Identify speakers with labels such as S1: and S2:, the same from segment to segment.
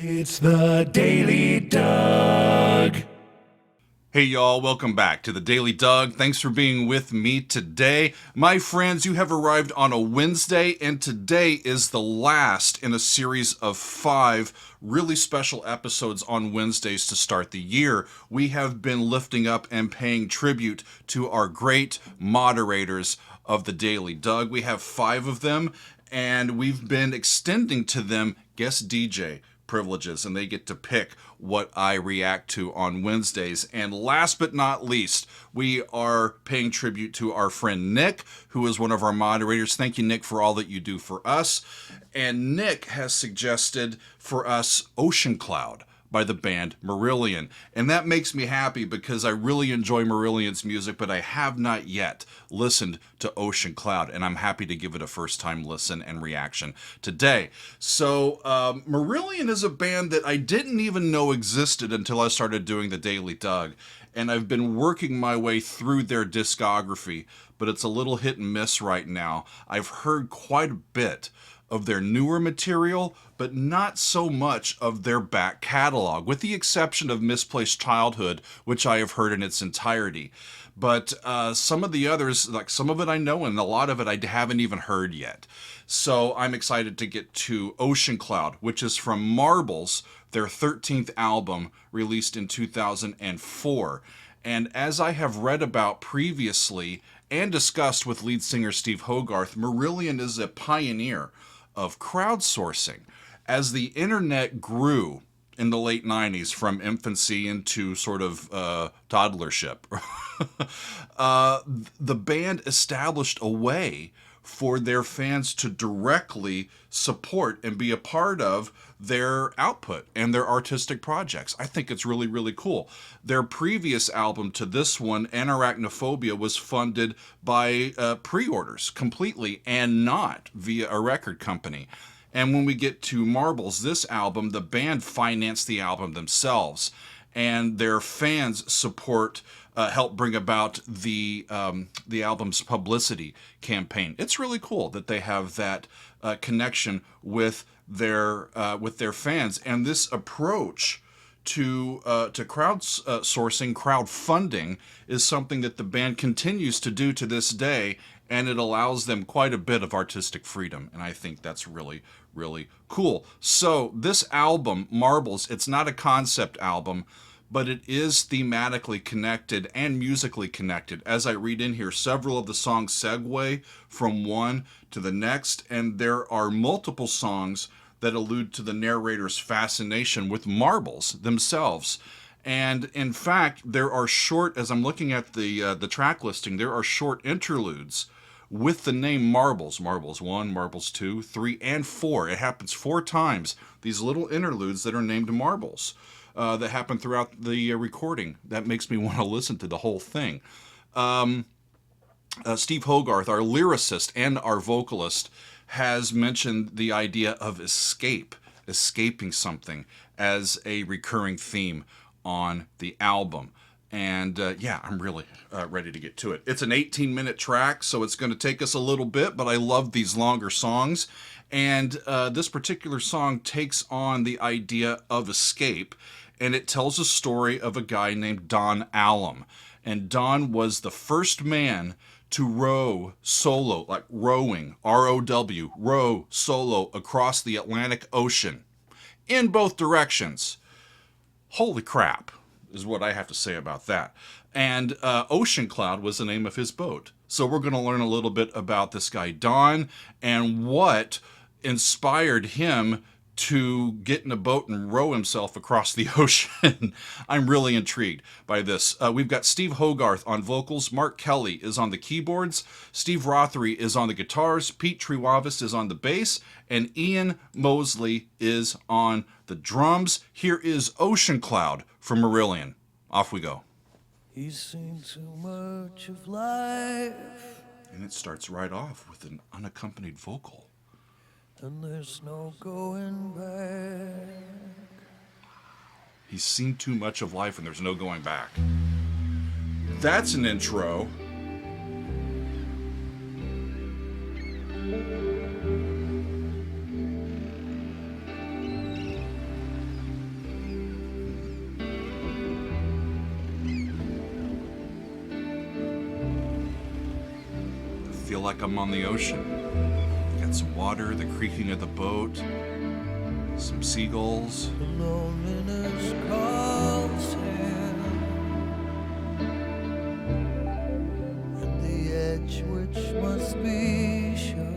S1: It's the Daily Doug.
S2: Hey y'all, welcome back to the Daily Doug. Thanks for being with me today. My friends, you have arrived on a Wednesday, and today is the last in a series of 5 really special episodes on Wednesdays to start the year. We have been lifting up and paying tribute to our great moderators of the Daily Doug. We have 5 of them, and we've been extending to them guest DJ privileges, and they get to pick what I react to on Wednesdays. And last but not least, we are paying tribute to our friend Nick, who is one of our moderators. Thank you, Nick, for all that you do for us. And Nick has suggested for us Ocean Cloud by the band Marillion. And that makes me happy because I really enjoy Marillion's music, but I have not yet listened to Ocean Cloud, and I'm happy to give it a first-time listen and reaction today. So Marillion is a band that I didn't even know existed until I started doing the Daily Doug, and I've been working my way through their discography, but it's a little hit and miss right now. I've heard quite a bit of their newer material, but not so much of their back catalog, with the exception of Misplaced Childhood, which I have heard in its entirety. But some of the others, like some of it I know, and a lot of it I haven't even heard yet. So I'm excited to get to Ocean Cloud, which is from Marbles, their 13th album, released in 2004. And as I have read about previously and discussed with lead singer Steve Hogarth, Marillion is a pioneer of crowdsourcing. As the internet grew in the late 90s from infancy into sort of toddlership, the band established a way for their fans to directly support and be a part of their output and their artistic projects. I think it's really, really cool. Their previous album to this one, Anarachnophobia, was funded by pre-orders completely and not via a record company. And when we get to Marbles, this album, the band financed the album themselves, and their fans support help bring about the album's publicity campaign. It's really cool that they have that connection with their fans, and this approach to crowdsourcing, crowdfunding, is something that the band continues to do to this day, and it allows them quite a bit of artistic freedom, and I think that's really, really cool. So this album, Marbles, it's not a concept album, but it is thematically connected and musically connected. As I read in here, several of the songs segue from one to the next, and there are multiple songs that allude to the narrator's fascination with marbles themselves. And in fact, there are short, as I'm looking at the track listing, there are short interludes with the name Marbles. Marbles 1, Marbles 2, 3, and 4. It happens 4 times. These little interludes that are named Marbles that happen throughout the recording. That makes me want to listen to the whole thing. Steve Hogarth, our lyricist and our vocalist, has mentioned the idea of escaping something, as a recurring theme on the album. And yeah, I'm really ready to get to it. It's an 18-minute track, so it's going to take us a little bit, but I love these longer songs. And this particular song takes on the idea of escape, and it tells a story of a guy named Don Allum. And Don was the first man to row solo, like rowing, R-O-W, row solo across the Atlantic Ocean in both directions. Holy crap, is what I have to say about that. And Ocean Cloud was the name of his boat. So we're going to learn a little bit about this guy, Don, and what inspired him to get in a boat and row himself across the ocean. I'm really intrigued by this. We've got Steve Hogarth on vocals, Mark Kelly is on the keyboards, Steve Rothery is on the guitars, Pete Trewavis is on the bass, and Ian Mosley is on the drums. Here is Ocean Cloud from Marillion. Off we go.
S3: He's seen too much of life,
S2: And it starts right off with an unaccompanied vocal.
S3: and there's no going back.
S2: He's seen too much of life and there's no going back. That's an intro. feel like I'm on the ocean. Got some water, the creaking of the boat, some seagulls.
S3: The loneliness calls him, and the edge which must be sharpened.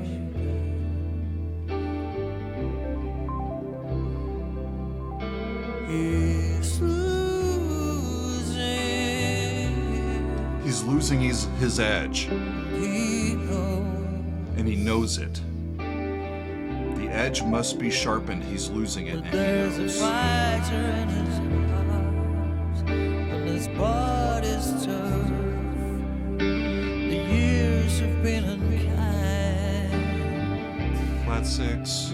S2: He's losing his edge,
S3: He knows
S2: and he knows it. The edge must be sharpened. He's losing it, and he
S3: there's a
S2: knows.
S3: fighter in his heart, and his body's tough. The years have been unkind.
S2: Flat 6,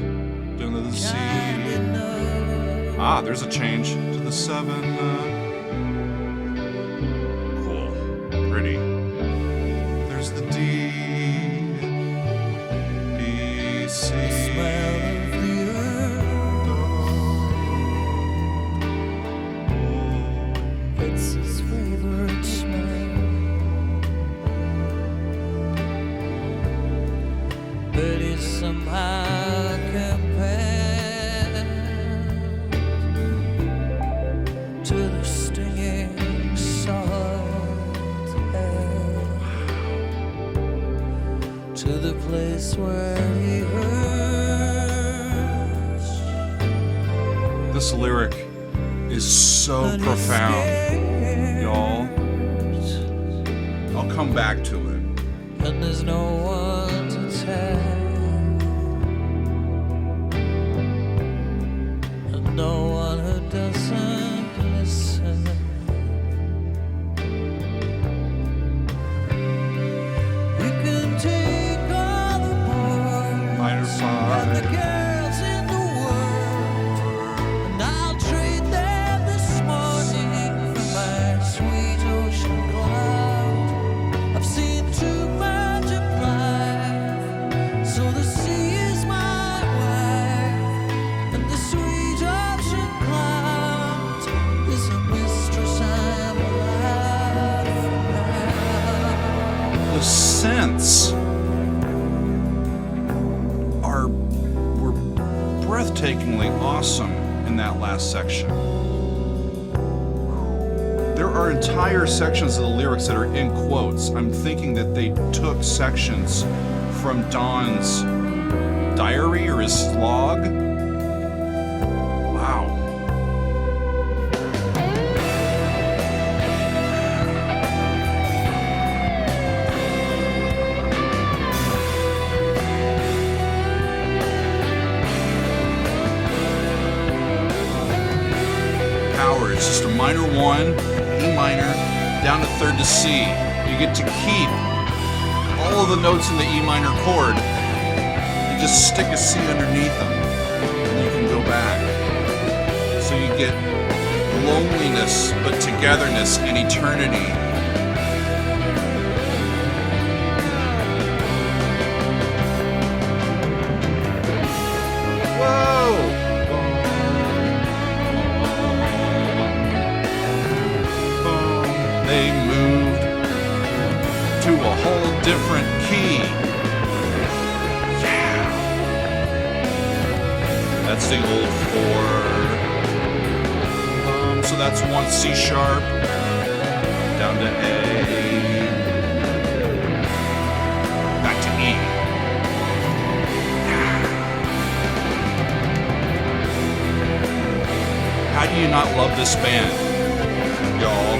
S2: down to the C.
S3: Kind enough.
S2: Ah, there's a change to the 7. Cool. Pretty. There's the D. D, C.
S3: Smell of the earth. It's his favorite smell. But it's somehow compared to the stinging salt air, to the place where he hurts.
S2: This lyric is so profound, y'all. I'll come back to it.
S3: And there's no one to tell, and no one who doesn't listen. You can take all the boys
S2: Minor
S3: and the
S2: 5.
S3: girls in the world, and I'll trade them this morning for my sweet ocean cloud. I've seen too much of life, so the sea is my wife, and the sweet ocean cloud is a mistress I'm alive for now.
S2: The scents were breathtakingly awesome in that last section. There are entire sections of the lyrics that are in quotes. I'm thinking that they took sections from Don's diary or his log. Wow. Power is just a minor 1, E minor, down to 3rd to C. You get to keep all of the notes in the E minor chord. You just stick a C underneath them, and you can go back. So you get loneliness, but togetherness and eternity. They moved to a whole different key. Yeah. That's the old 4. So that's 1 C sharp down to A, back to E. Yeah. How do you not love this band, y'all?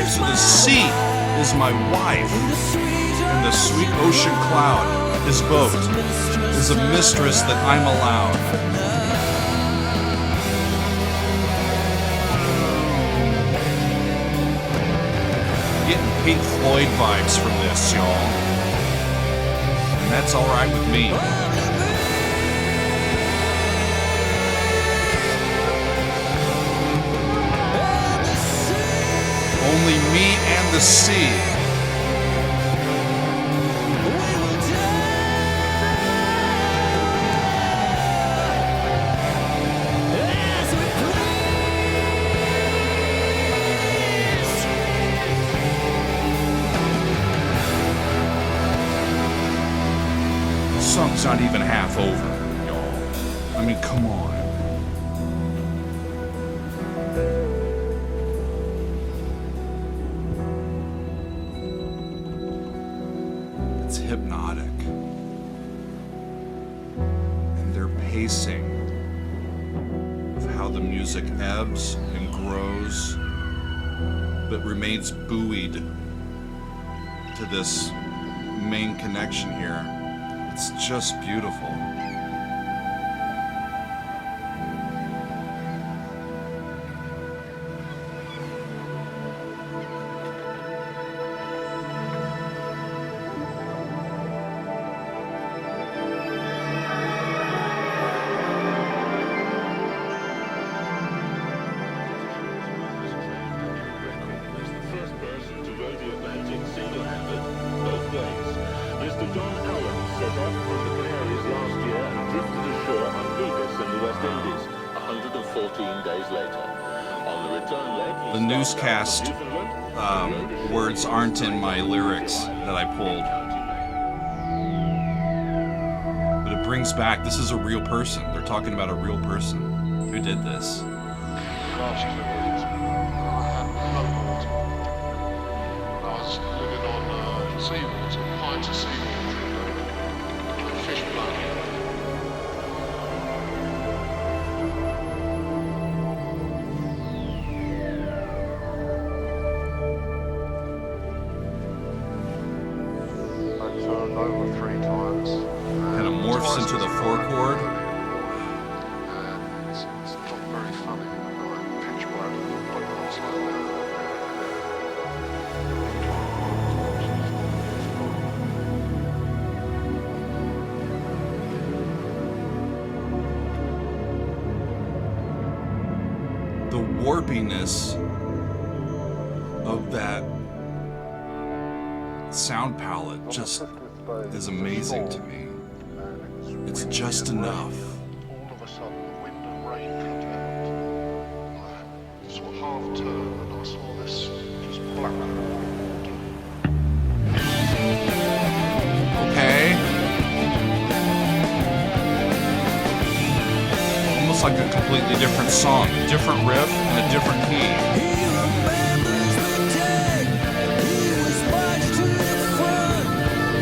S2: So the sea is my wife, and the sweet ocean cloud, his boat, is a mistress that I'm allowed. Getting Pink Floyd vibes from this, y'all. And that's alright with me. Only me and the sea. not even half over, y'all. I mean, come on. It's hypnotic. And their pacing of how the music ebbs and grows, but remains buoyed to this main connection here. It's just beautiful. The newscast words aren't in my lyrics that I pulled. But it brings back, this is a real person. They're talking about a real person who did this.
S4: Last 2 weeks, I had no water. I was living on seawater, pints of seawater, fish blood. Turned over 3 times.
S2: Kind of morphs into the 4 chord.
S4: It's not very funny. Like pitch black, but it's like
S2: The warpiness of that sound palette just is amazing to me. It's just enough.
S4: all of a sudden wind and rain come out. I sort of half turned and I saw this just black water.
S2: Okay. Almost like a completely different song, different riff and a different key.
S3: He remembers the day he was marched to the front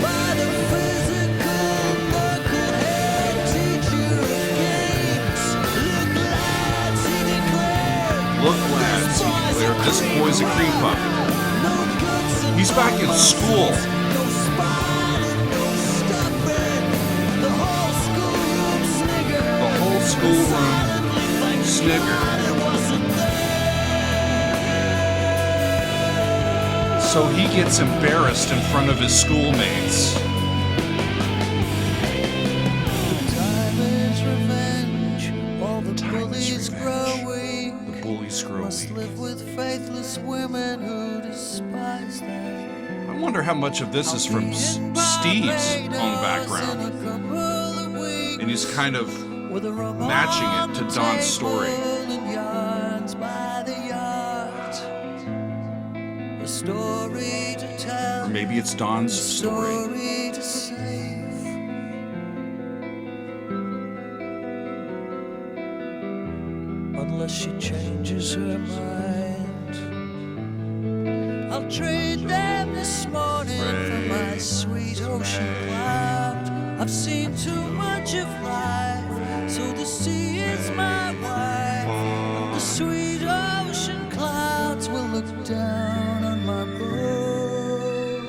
S3: by the physical knucklehead teacher of games. Look, lads, he declared.
S2: Look, lads, he declared, this boy's a cream puff.
S3: No guts and
S2: He's back in school.
S3: no spine and no stubborn. The whole schoolroom sniggered.
S2: The whole schoolroom sniggered.
S3: It wasn't there.
S2: So he gets embarrassed in front of his schoolmates.
S3: Time is revenge. All the
S2: Time is
S3: bullies
S2: revenge.
S3: grow weak.
S2: The bullies grow
S3: Must
S2: weak.
S3: live with faithless women who despise them.
S2: I wonder how much of this is from Steve's own background. And he's kind of matching it to Don's story.
S3: A story to tell.
S2: Or maybe it's Don's story.
S3: Story to save. Unless she changes her mind, I'll trade them this morning for my sweet ocean cloud. I've seen too much of life, so the sea is my wife. And the sweet ocean clouds will look down on my boat.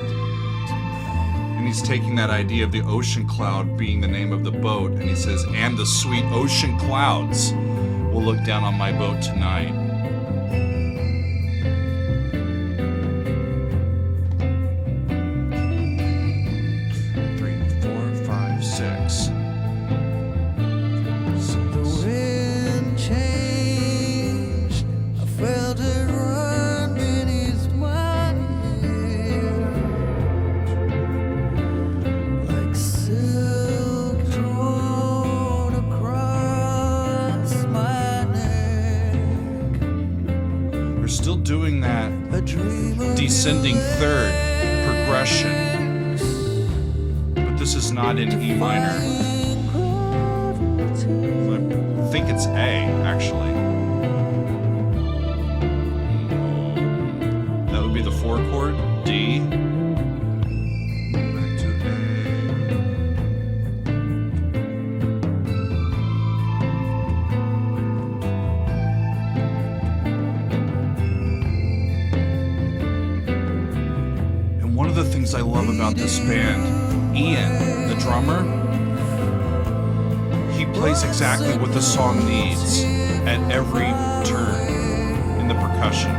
S2: And he's taking that idea of the ocean cloud being the name of the boat, and he says, and the sweet ocean clouds will look down on my boat tonight. 3, 4, 5, 6.
S3: The wind changed. I felt it run beneath my ear, like silk drawn across my neck.
S2: We're still doing that
S3: A dream of
S2: descending third progression, but this is not in E minor. think it's A, actually. That would be the 4 chord. D. Back to A. And one of the things I love about this band, Ian, the drummer, he plays exactly what the song needs at every turn in the percussion.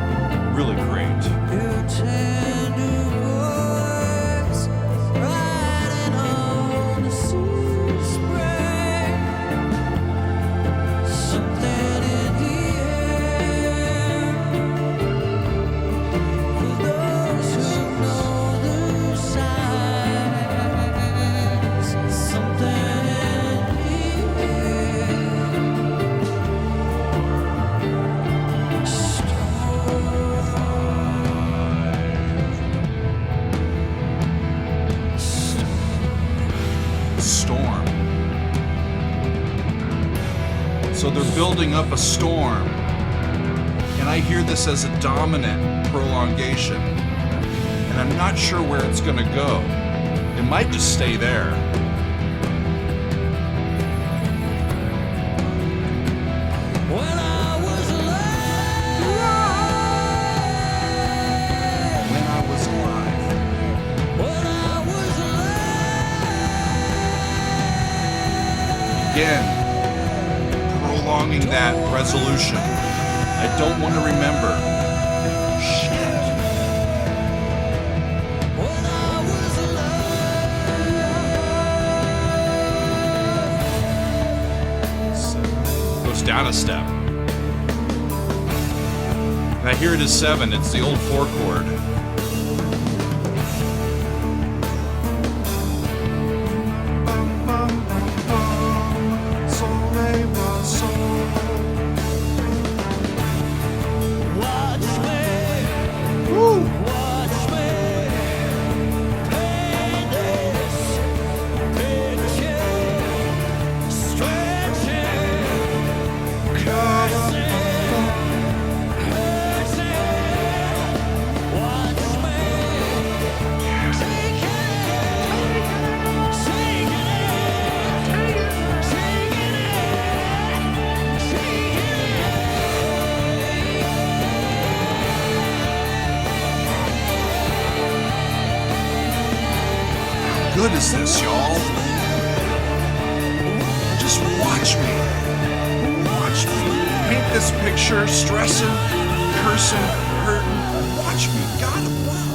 S2: Really great.
S3: Your tender voice riding on the sea spray. Something in the air. For those who know the signs. Something in the air.
S2: Storm. So they're building up a storm, and I hear this as a dominant prolongation, and I'm not sure where it's going to go. It might just stay there.
S3: When I was alive,
S2: When I was alive.
S3: when I was alive.
S2: Again, prolonging that resolution. I don't want to remember. Shit.
S3: When I was alive.
S2: Goes down a step. And I hear it as 7. It's the old 4 chord.
S3: Watch me, watch me, paint this picture, stretching, cursing, watch me, take it,
S2: How good is this, y'all? Just watch me. Watch me paint this picture, stressing, cursing, hurting. Watch me, God above.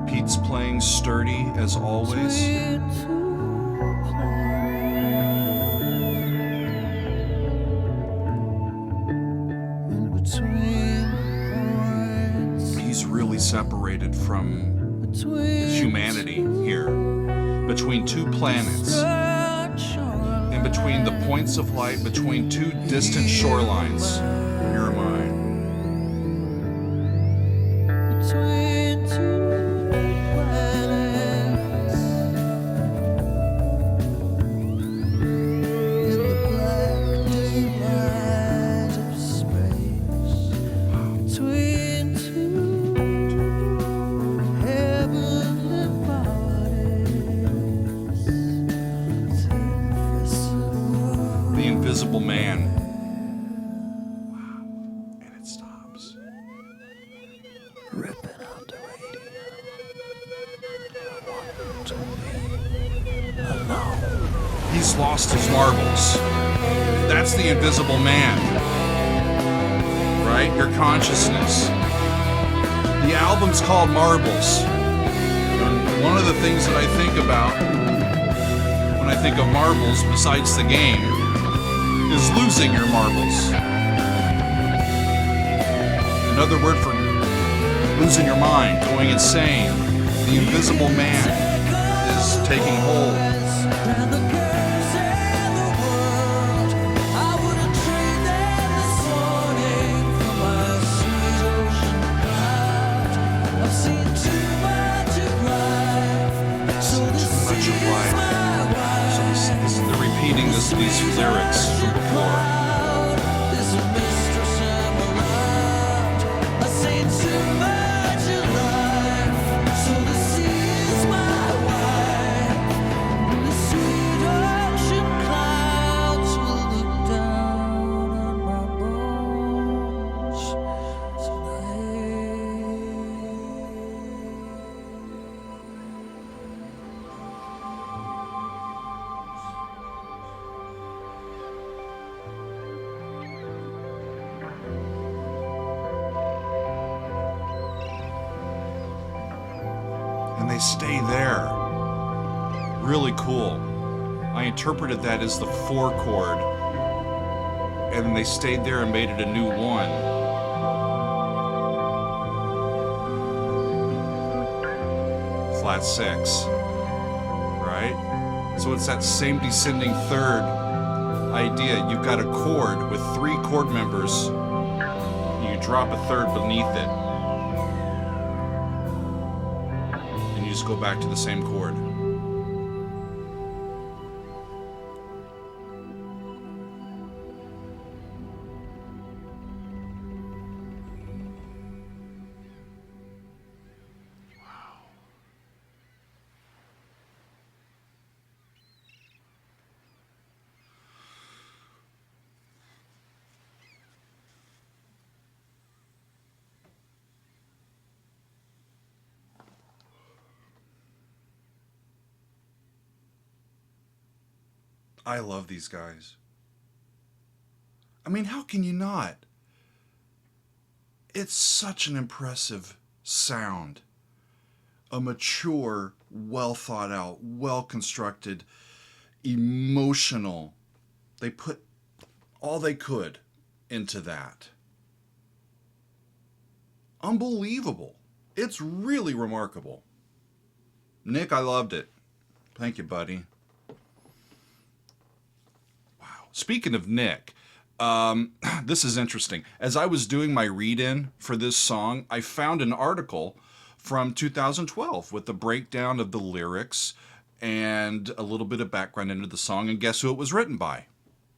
S2: Pete's playing sturdy as always. He's really separated from humanity here, between 2 planets, in between the points of light, between 2 distant shorelines. Here am I.
S3: Between 2 planets in the black daylight of space. Between 2 heavenly bodies.
S2: The Invisible Man. Wow. And it stops.
S3: Ripping out the radio.
S2: He's lost his marbles. That's the Invisible Man. Right? Your consciousness. The album's called Marbles. And one of the things that I think about when I think of marbles, besides the game, is losing your marbles. Another word for losing your mind, going insane. The Invisible Man is taking hold.
S3: and the girls in the world. I wouldn't trade them this morning for my sweet ocean cloud. I've seen too much of life, so this
S2: much of
S3: is
S2: life.
S3: my wife.
S2: They're repeating these lyrics from before.
S3: There's a mistress and a lot. I've seen too much of life, so the sea is my wife. And the sweet ocean clouds will look down on my bones tonight.
S2: And they stay there. Really cool. I interpreted that as the 4 chord, and then they stayed there and made it a new 1. Flat 6, right? So it's that same descending third idea. You've got a chord with 3 chord members, and you drop a third beneath it, and you just go back to the same chord. I love these guys. I mean, how can you not? It's such an impressive sound. A mature, well thought out, well constructed, emotional. They put all they could into that. Unbelievable. It's really remarkable. Nick, I loved it. Thank you, buddy. Speaking of Nick, this is interesting. As I was doing my read-in for this song, I found an article from 2012 with the breakdown of the lyrics and a little bit of background into the song. And guess who it was written by?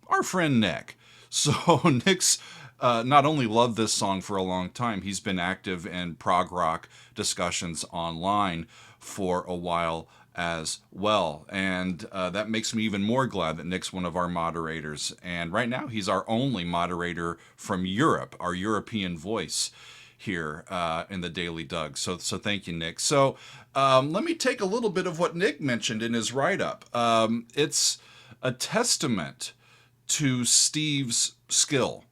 S2: Our friend Nick. So Nick's not only loved this song for a long time, he's been active in prog rock discussions online for a while as well. And that makes me even more glad that Nick's one of our moderators. And right now he's our only moderator from Europe, our European voice here in the Daily Doug. So thank you, Nick. So let me take a little bit of what Nick mentioned in his write-up. It's a testament to Steve's skill,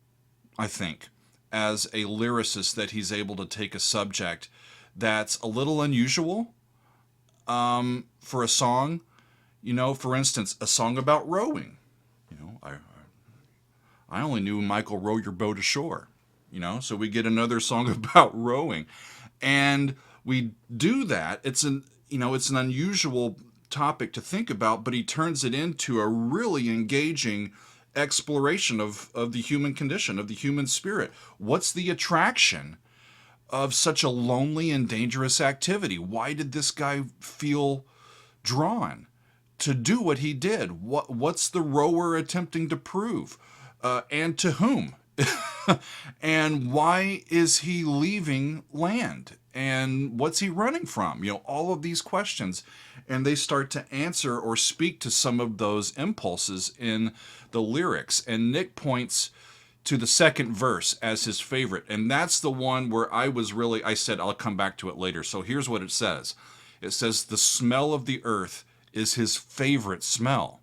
S2: I think, as a lyricist, that he's able to take a subject that's a little unusual for a song. You know, for instance, a song about rowing. You know, I only knew Michael row your boat ashore. You know, so we get another song about rowing, and we do that. It's an unusual topic to think about, but he turns it into a really engaging exploration of the human condition, of the human spirit. What's the attraction of such a lonely and dangerous activity? Why did this guy feel drawn to do what he did? What's the rower attempting to prove? And to whom? And why is he leaving land? And what's he running from? You know, all of these questions. And they start to answer or speak to some of those impulses in the lyrics. And Nick points to the second verse as his favorite. And that's the one where I said, I'll come back to it later. So here's what it says. It says, the smell of the earth is his favorite smell.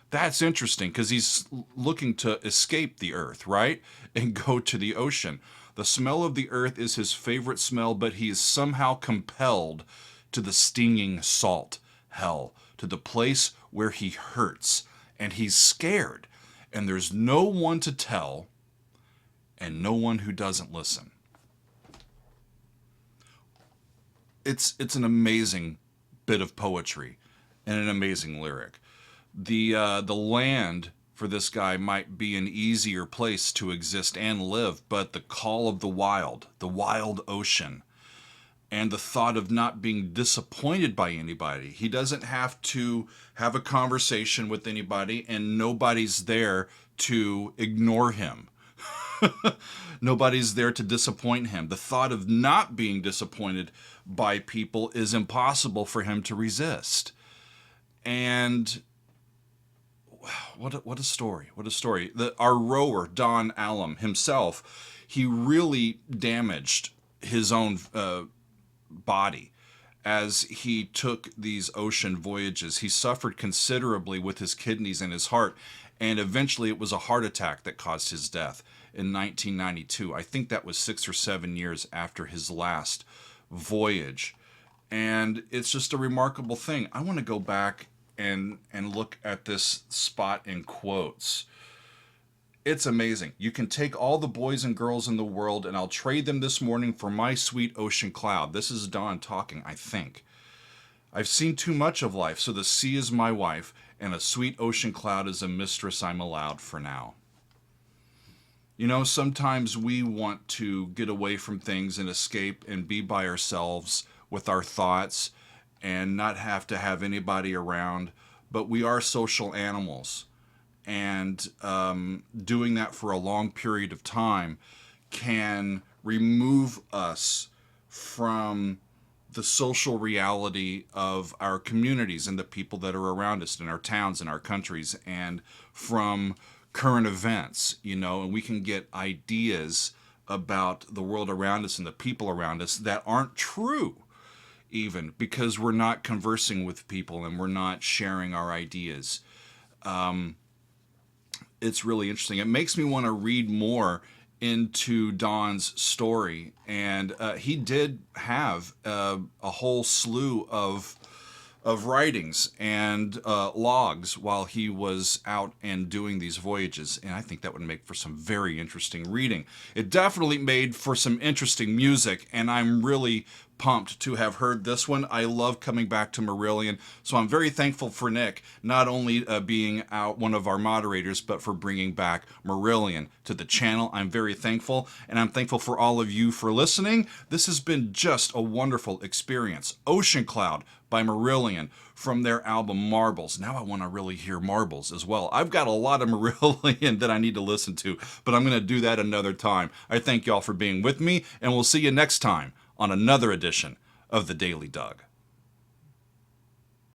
S2: That's interesting because he's looking to escape the earth, right? And go to the ocean. The smell of the earth is his favorite smell, but he is somehow compelled to the stinging salt hell, to the place where he hurts, and he's scared, and there's no one to tell, and no one who doesn't listen. It's an amazing bit of poetry and an amazing lyric. The land for this guy might be an easier place to exist and live, but the call of the wild ocean, and the thought of not being disappointed by anybody. He doesn't have to have a conversation with anybody, and nobody's there to ignore him. Nobody's there to disappoint him. The thought of not being disappointed by people is impossible for him to resist. And what a story. What a story. Our rower, Don Allum himself, he really damaged his own body as he took these ocean voyages. He suffered considerably with his kidneys and his heart, and eventually it was a heart attack that caused his death in 1992. I think that was 6 or 7 years after his last voyage. And it's just a remarkable thing. I want to go back and look at this spot in quotes. It's amazing. You can take all the boys and girls in the world, and I'll trade them this morning for my sweet ocean cloud. This is Don talking, I think. I've seen too much of life, so the sea is my wife, and a sweet ocean cloud is a mistress I'm allowed for now. You know, sometimes we want to get away from things and escape and be by ourselves with our thoughts and not have to have anybody around, but we are social animals. And doing that for a long period of time can remove us from the social reality of our communities and the people that are around us in our towns and our countries, and from current events, you know, and we can get ideas about the world around us and the people around us that aren't true, even because we're not conversing with people and we're not sharing our ideas. It's really interesting. It makes me want to read more into Don's story, and he did have a whole slew of writings and logs while he was out and doing these voyages, and I think that would make for some very interesting reading. It definitely made for some interesting music, and I'm really pumped to have heard this one. I love coming back to Marillion, so I'm very thankful for Nick, not only being out one of our moderators, but for bringing back Marillion to the channel. I'm very thankful, and I'm thankful for all of you for listening. This has been just a wonderful experience. Ocean Cloud by Marillion from their album Marbles. Now I want to really hear Marbles as well. I've got a lot of Marillion that I need to listen to, but I'm going to do that another time. I thank y'all for being with me, and we'll see you next time on another edition of the Daily Doug.